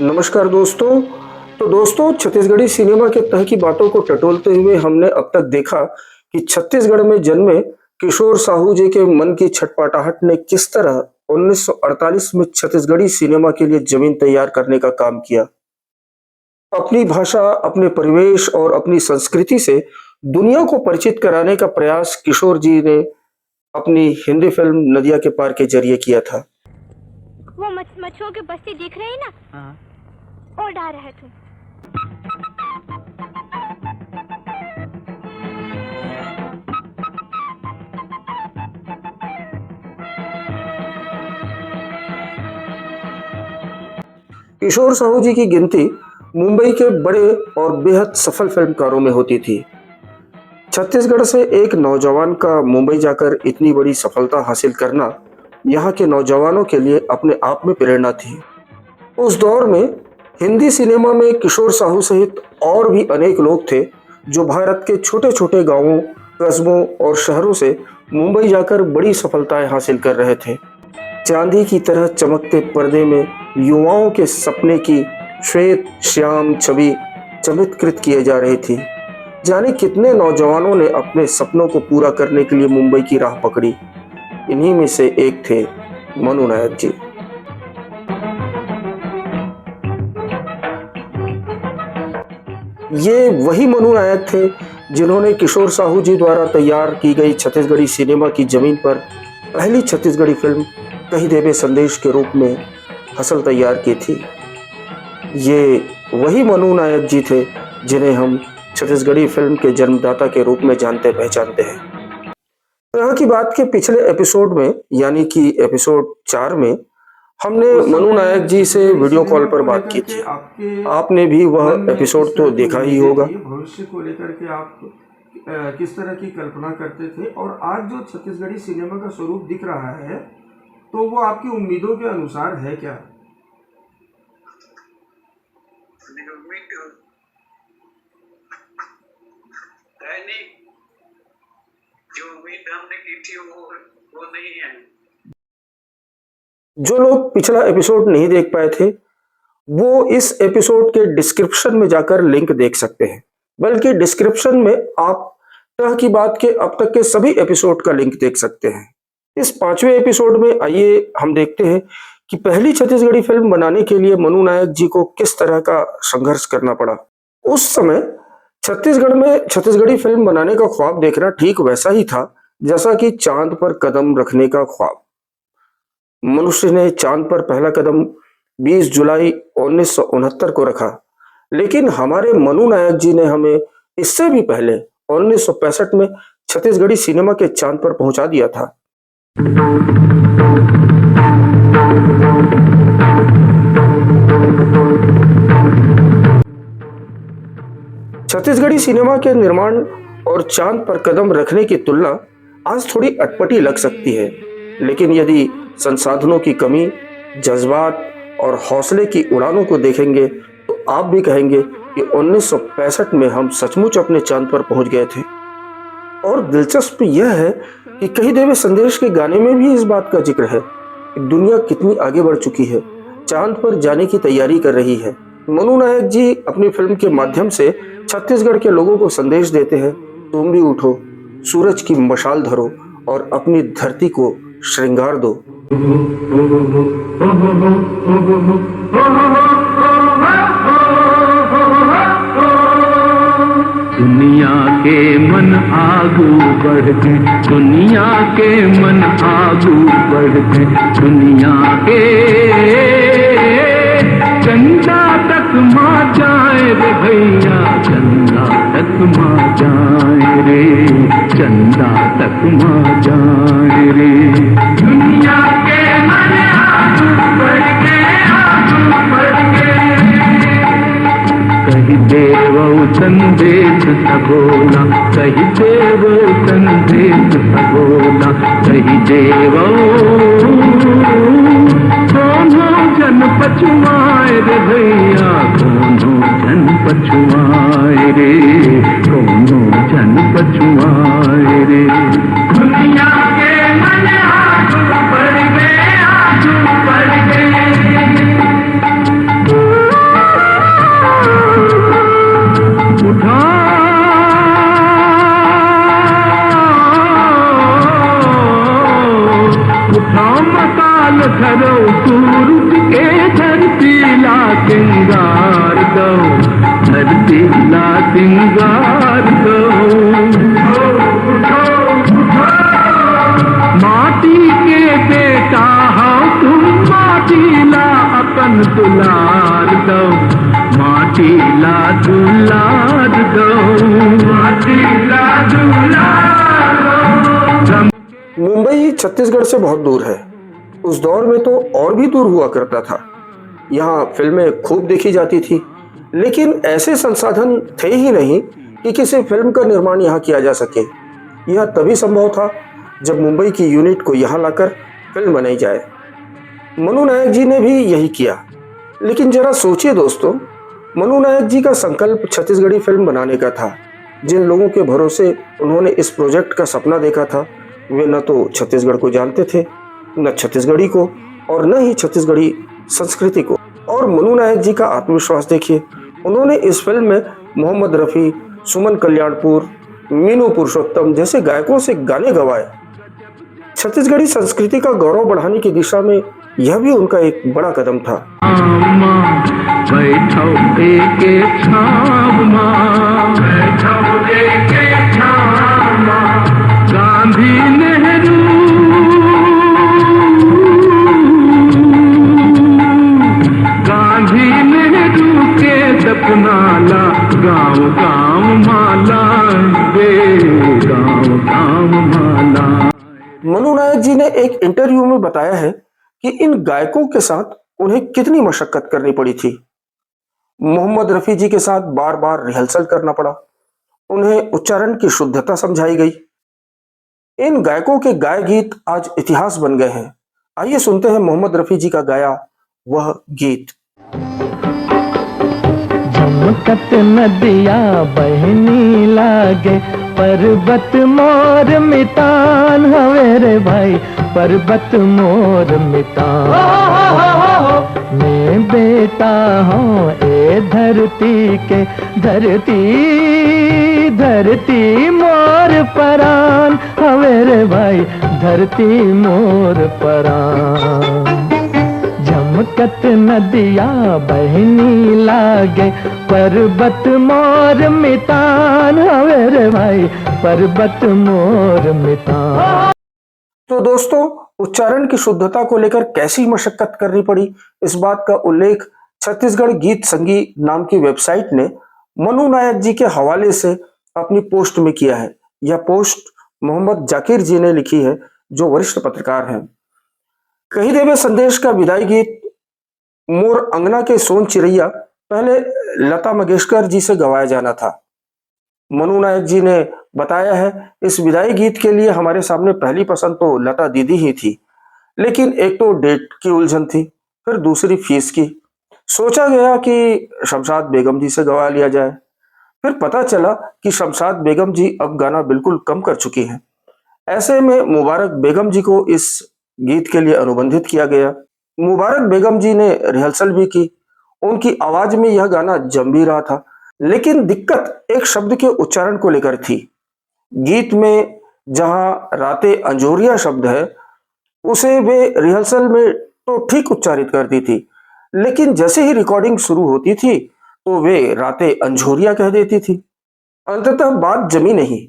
नमस्कार दोस्तों। तो दोस्तों, छत्तीसगढ़ी सिनेमा के तह की बातों को टटोलते हुए हमने अब तक देखा कि छत्तीसगढ़ में जन्मे किशोर साहू जी के मन की छटपटाहट ने किस तरह 1948 में छत्तीसगढ़ी सिनेमा के लिए जमीन तैयार करने का काम किया। अपनी भाषा, अपने परिवेश और अपनी संस्कृति से दुनिया को परिचित कराने का प्रयास किशोर जी ने अपनी हिंदी फिल्म नदिया के पार के जरिए किया था। वो मच्छुओं की बस्ती दिख रही है ना? हाँ। और डा रहा है तू। किशोर साहू जी की गिनती मुंबई के बड़े और बेहद सफल फिल्मकारों में होती थी। छत्तीसगढ़ से एक नौजवान का मुंबई जाकर इतनी बड़ी सफलता हासिल करना यहाँ के नौजवानों के लिए अपने आप में प्रेरणा थी। उस दौर में हिंदी सिनेमा में किशोर साहू सहित और भी अनेक लोग थे जो भारत के छोटे छोटे गांवों, कस्बों और शहरों से मुंबई जाकर बड़ी सफलताएं हासिल कर रहे थे। चांदी की तरह चमकते पर्दे में युवाओं के सपने की श्वेत श्याम छवि चमत्कृत किए जा रही थी। जाने कितने नौजवानों ने अपने सपनों को पूरा करने के लिए मुंबई की राह पकड़ी। इन्हीं में से एक थे मनु नायक जी। ये वही मनु नायक थे जिन्होंने किशोर साहू जी द्वारा तैयार की गई छत्तीसगढ़ी सिनेमा की जमीन पर पहली छत्तीसगढ़ी फिल्म कहीं देवे संदेश के रूप में हसल तैयार की थी। ये वही मनु नायक जी थे जिन्हें हम छत्तीसगढ़ी फिल्म के जन्मदाता के रूप में जानते पहचानते हैं। यहाँ की बात के पिछले एपिसोड में, यानी कि एपिसोड 4 में, हमने मनु नायक जी से वीडियो कॉल पर बात की थी। आपने भी वह एपिसोड तो देखा ही होगा। भविष्य को लेकर के आप किस तरह की कल्पना करते थे और आज जो छत्तीसगढ़ी सिनेमा का स्वरूप दिख रहा है तो वो आपकी उम्मीदों के अनुसार है क्या? जो उम्मीद हमने की थी वो नहीं है। जो लोग पिछला एपिसोड नहीं देख पाए थे वो इस एपिसोड के डिस्क्रिप्शन में जाकर लिंक देख सकते हैं। बल्कि डिस्क्रिप्शन में आप तह की बात के अब तक के सभी एपिसोड का लिंक देख सकते हैं। इस 5वें एपिसोड में आइए हम देखते हैं कि पहली छत्तीसगढ़ी फिल्म बनाने के लिए मनु नायक जी को किस तरह का संघर्ष करना पड़ा। उस समय छत्तीसगढ़ में छत्तीसगढ़ी फिल्म बनाने का ख्वाब देखना ठीक वैसा ही था जैसा कि चांद पर कदम रखने का ख्वाब। मनुष्य ने चांद पर पहला कदम 20 जुलाई 1969 को रखा, लेकिन हमारे मनु नायक जी ने हमें इससे भी पहले 1965 में छत्तीसगढ़ी सिनेमा के चांद पर पहुंचा दिया था। छत्तीसगढ़ी सिनेमा के निर्माण और चांद पर कदम रखने की तुलना आज थोड़ी अटपटी लग सकती है, लेकिन यदि संसाधनों की कमी, जज्बात और हौसले की उड़ानों को देखेंगे तो आप भी कहेंगे कि 1965 में हम सचमुच अपने चांद पर पहुंच गए थे। और दिलचस्प यह है कि कहीं देवे संदेश के गाने में भी इस बात का जिक्र है कि दुनिया कितनी आगे बढ़ चुकी है, चांद पर जाने की तैयारी कर रही है। मनु नायक जी अपनी फिल्म के माध्यम से छत्तीसगढ़ के लोगों को संदेश देते हैं, तुम भी उठो, सूरज की मशाल धरो और अपनी धरती को श्रृंगार दो। दुनिया के मन आगू बढ़ गए, दुनिया के मन आगू बढ़ गए, दुनिया के चंदा तक मां जाए रे भैया, चंदा तक मां जाए रे, चंदा तक मां जाए रे। दुनिया के मन आगू बढ़ गए, आगू बढ़ गए। कही देवो संदेश सगोला, कही देवो संदेश सगोला, कही देवो दोनों जन पछुआए रे भैया, दोनों जन पछुआए रे, दोनों जन पछुआए रे। दुनिया के मन आगू बढ़ गए, आगू बढ़ गए। उठा मकाल धरो सूरज के धरती ला सिंगार दो, धरती ला सिंगार दो। माटी के बेटा हो तुम, माटी ला अपन दुलार दो, माटी ला दुलार दो, माटी ला दुलार दो। मुंबई छत्तीसगढ़ से बहुत दूर है। उस दौर में तो और भी दूर हुआ करता था। यहाँ फिल्में खूब देखी जाती थी, लेकिन ऐसे संसाधन थे ही नहीं कि किसी फिल्म का निर्माण यहाँ किया जा सके। यह तभी संभव था जब मुंबई की यूनिट को यहाँ लाकर फिल्म बनाई जाए। मनु नायक जी ने भी यही किया। लेकिन जरा सोचिए दोस्तों, मनु नायक जी का संकल्प छत्तीसगढ़ी फिल्म बनाने का था। जिन लोगों के भरोसे उन्होंने इस प्रोजेक्ट का सपना देखा था, वे न तो छत्तीसगढ़ को जानते थे, न छत्तीसगढ़ी को, और न ही छत्तीसगढ़ी संस्कृति को। और मनु नायक जी का आत्मविश्वास देखिए। उन्होंने इस फिल्म में मोहम्मद रफ़ी, सुमन कल्याणपुर, मीनू पुरुषोत्तम जैसे गायकों से गाने गवाए। छत्तीसगढ़ी संस्कृति का गौरव बढ़ाने की दिशा में यह भी उनका एक बड़ा कदम था। बैठो एके छाव मां, बैठो एके छाव मां, गांधी नेहरू, गांधी नेहरू के सपना ला, गाँव गाँव माला दे, गाँव गाँव माला। मनु नायक जी ने एक इंटरव्यू में बताया है कि इन गायकों के साथ उन्हें कितनी मशक्कत करनी पड़ी थी। मोहम्मद रफ़ी जी के साथ बार बार रिहर्सल करना पड़ा, उन्हें उच्चारण की शुद्धता समझाई गई। इन गायकों के गाए गीत आज इतिहास बन गए हैं। आइए सुनते हैं मोहम्मद रफ़ी जी का गाया वह गीत। झमकत नदिया बहनी लागे, पर्वत मोर मितान हवे रे भाई, पर्वत मोर मितान। मैं बेटा हूँ ए धरती के, धरती धरती मोर परान हवे रे भाई, धरती मोर परान। झमकत नदिया बहनी लागे, पर्वत मोर मितान हवे रे भाई, पर्वत मोर मितान। तो दोस्तों, उच्चारण की शुद्धता को लेकर कैसी मशक्कत करनी पड़ी, इस बात का उल्लेख छत्तीसगढ़ गीत संगीत नाम की वेबसाइट ने मनु नायक जी के हवाले से अपनी पोस्ट में किया है। यह पोस्ट मोहम्मद जाकिर जी ने लिखी है, जो वरिष्ठ पत्रकार हैं। कही देवे संदेश का विदाई गीत मोर अंगना के सोन चिड़ैया पहले लता मंगेशकर जी से गवाया जाना था। मनु नायक जी ने बताया है, इस विदाई गीत के लिए हमारे सामने पहली पसंद तो लता दीदी ही थी, लेकिन एक तो डेट की उलझन थी, फिर दूसरी फीस की। सोचा गया कि शमशाद बेगम जी से गवा लिया जाए, फिर पता चला कि शमशाद बेगम जी अब गाना बिल्कुल कम कर चुकी हैं। ऐसे में मुबारक बेगम जी को इस गीत के लिए अनुबंधित किया गया। मुबारक बेगम जी ने रिहर्सल भी की, उनकी आवाज में यह गाना जम भी रहा था, लेकिन दिक्कत एक शब्द के उच्चारण को लेकर थी। गीत में जहां राते अंजोरिया शब्द है, उसे वे रिहर्सल में तो ठीक उच्चारित करती थी, लेकिन जैसे ही रिकॉर्डिंग शुरू होती थी तो वे राते अंजोरिया कह देती थी। अंततः बात जमी नहीं।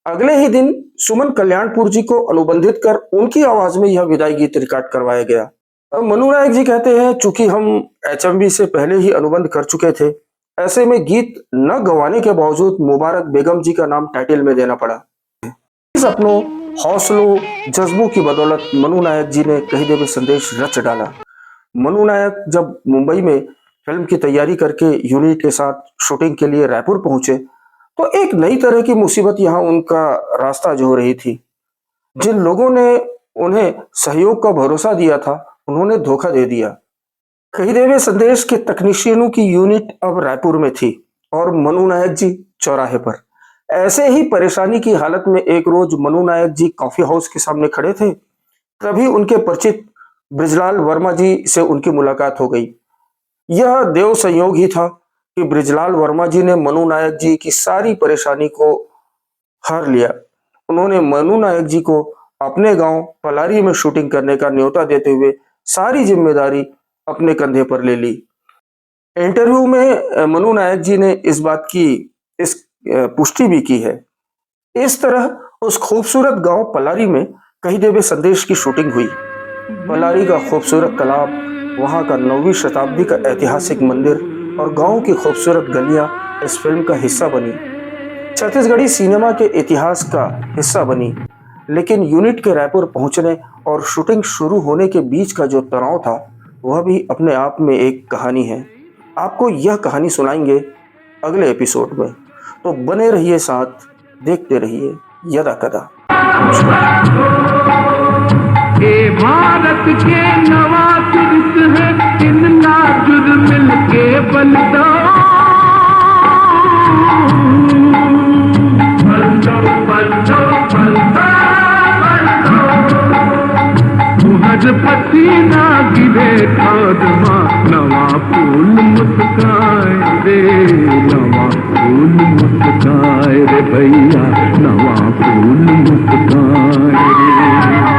अगले ही दिन सुमन कल्याणपुर जी को अनुबंधित कर उनकी आवाज में यह विदाई गीत रिकॉर्ड करवाया गया। अब मनु नायक जी कहते हैं, चूंकि हम HMV से पहले ही अनुबंध कर चुके थे, ऐसे में गीत न गवाने के बावजूद मुबारक बेगम जी का नाम टाइटल में देना पड़ा। इस अपनों हौसलों जज्बों की बदौलत मनु नायक जी ने कही देवे संदेश रच डाला। मनु नायक जब मुंबई में फिल्म की तैयारी करके यूनिट के साथ शूटिंग के लिए रायपुर पहुंचे, तो एक नई तरह की मुसीबत यहाँ उनका रास्ता जो रही थी। जिन लोगों ने उन्हें सहयोग का भरोसा दिया था, उन्होंने धोखा दे दिया। कही देवे संदेश के तकनीशियनों की यूनिट अब रायपुर में थी और मनु नायक जी चौराहे पर। ऐसे ही परेशानी की हालत में एक रोज मनु नायक जी कॉफी हाउस के सामने खड़े थे, तभी उनके परिचित ब्रिजलाल वर्मा जी से उनकी मुलाकात हो गई। यह देव संयोग ही था कि ब्रिजलाल वर्मा जी ने मनु नायक जी की सारी परेशानी को हर लिया। उन्होंने मनु नायक जी को अपने गांव पलारी में शूटिंग करने का न्योता देते हुए सारी जिम्मेदारी अपने कंधे पर ले ली। इंटरव्यू में मनु नायक जी ने इस बात की पुष्टि भी की है। इस तरह उस खूबसूरत गांव पलारी में कहीं देवे संदेश की शूटिंग हुई। पलारी का खूबसूरत तालाब, वहां का 9वीं शताब्दी का ऐतिहासिक मंदिर और गांव की खूबसूरत गलियां इस फिल्म का हिस्सा बनी, छत्तीसगढ़ी सिनेमा के इतिहास का हिस्सा बनी। लेकिन यूनिट के रायपुर पहुंचने और शूटिंग शुरू होने के बीच का जो तनाव था, वह भी अपने आप में एक कहानी है। आपको यह कहानी सुनाएंगे अगले एपिसोड में, तो बने रहिए साथ, देखते रहिए यदा कदा। ये भारत के नवा तीर्थ है, इन नाजुर मिल के बलिदा पसीना गिरे खादमा, नवा फूल मुस्काए रे, नवा फूल मुस्काए रे भैया, नवा फूल मुस्काए रे।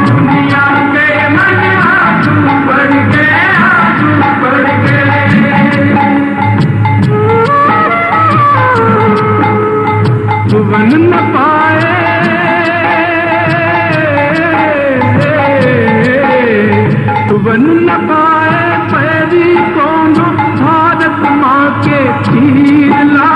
दुनिया के मन आंसू बढ़ गए, आंसू बढ़ गए, सुवन न पाए, सुवन न पाए पैरी कोनो, भारत माँ के तीरला,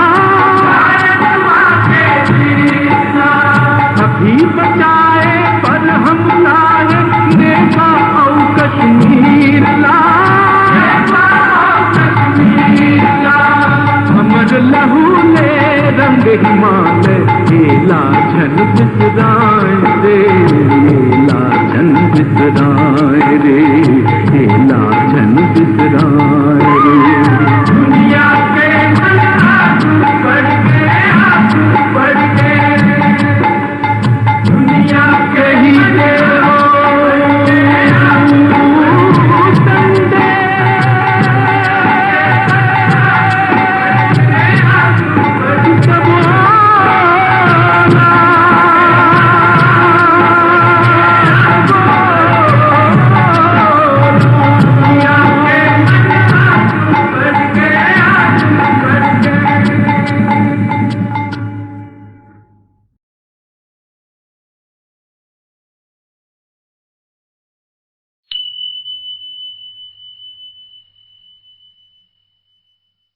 अभी बचाए पर हम लाए, देखा औ कश्मीर ला, हमर लहू ले रंग हिमालय, केला झन बिसराए रे, लाजन बिसराए रे, लाजन बिसराए रे।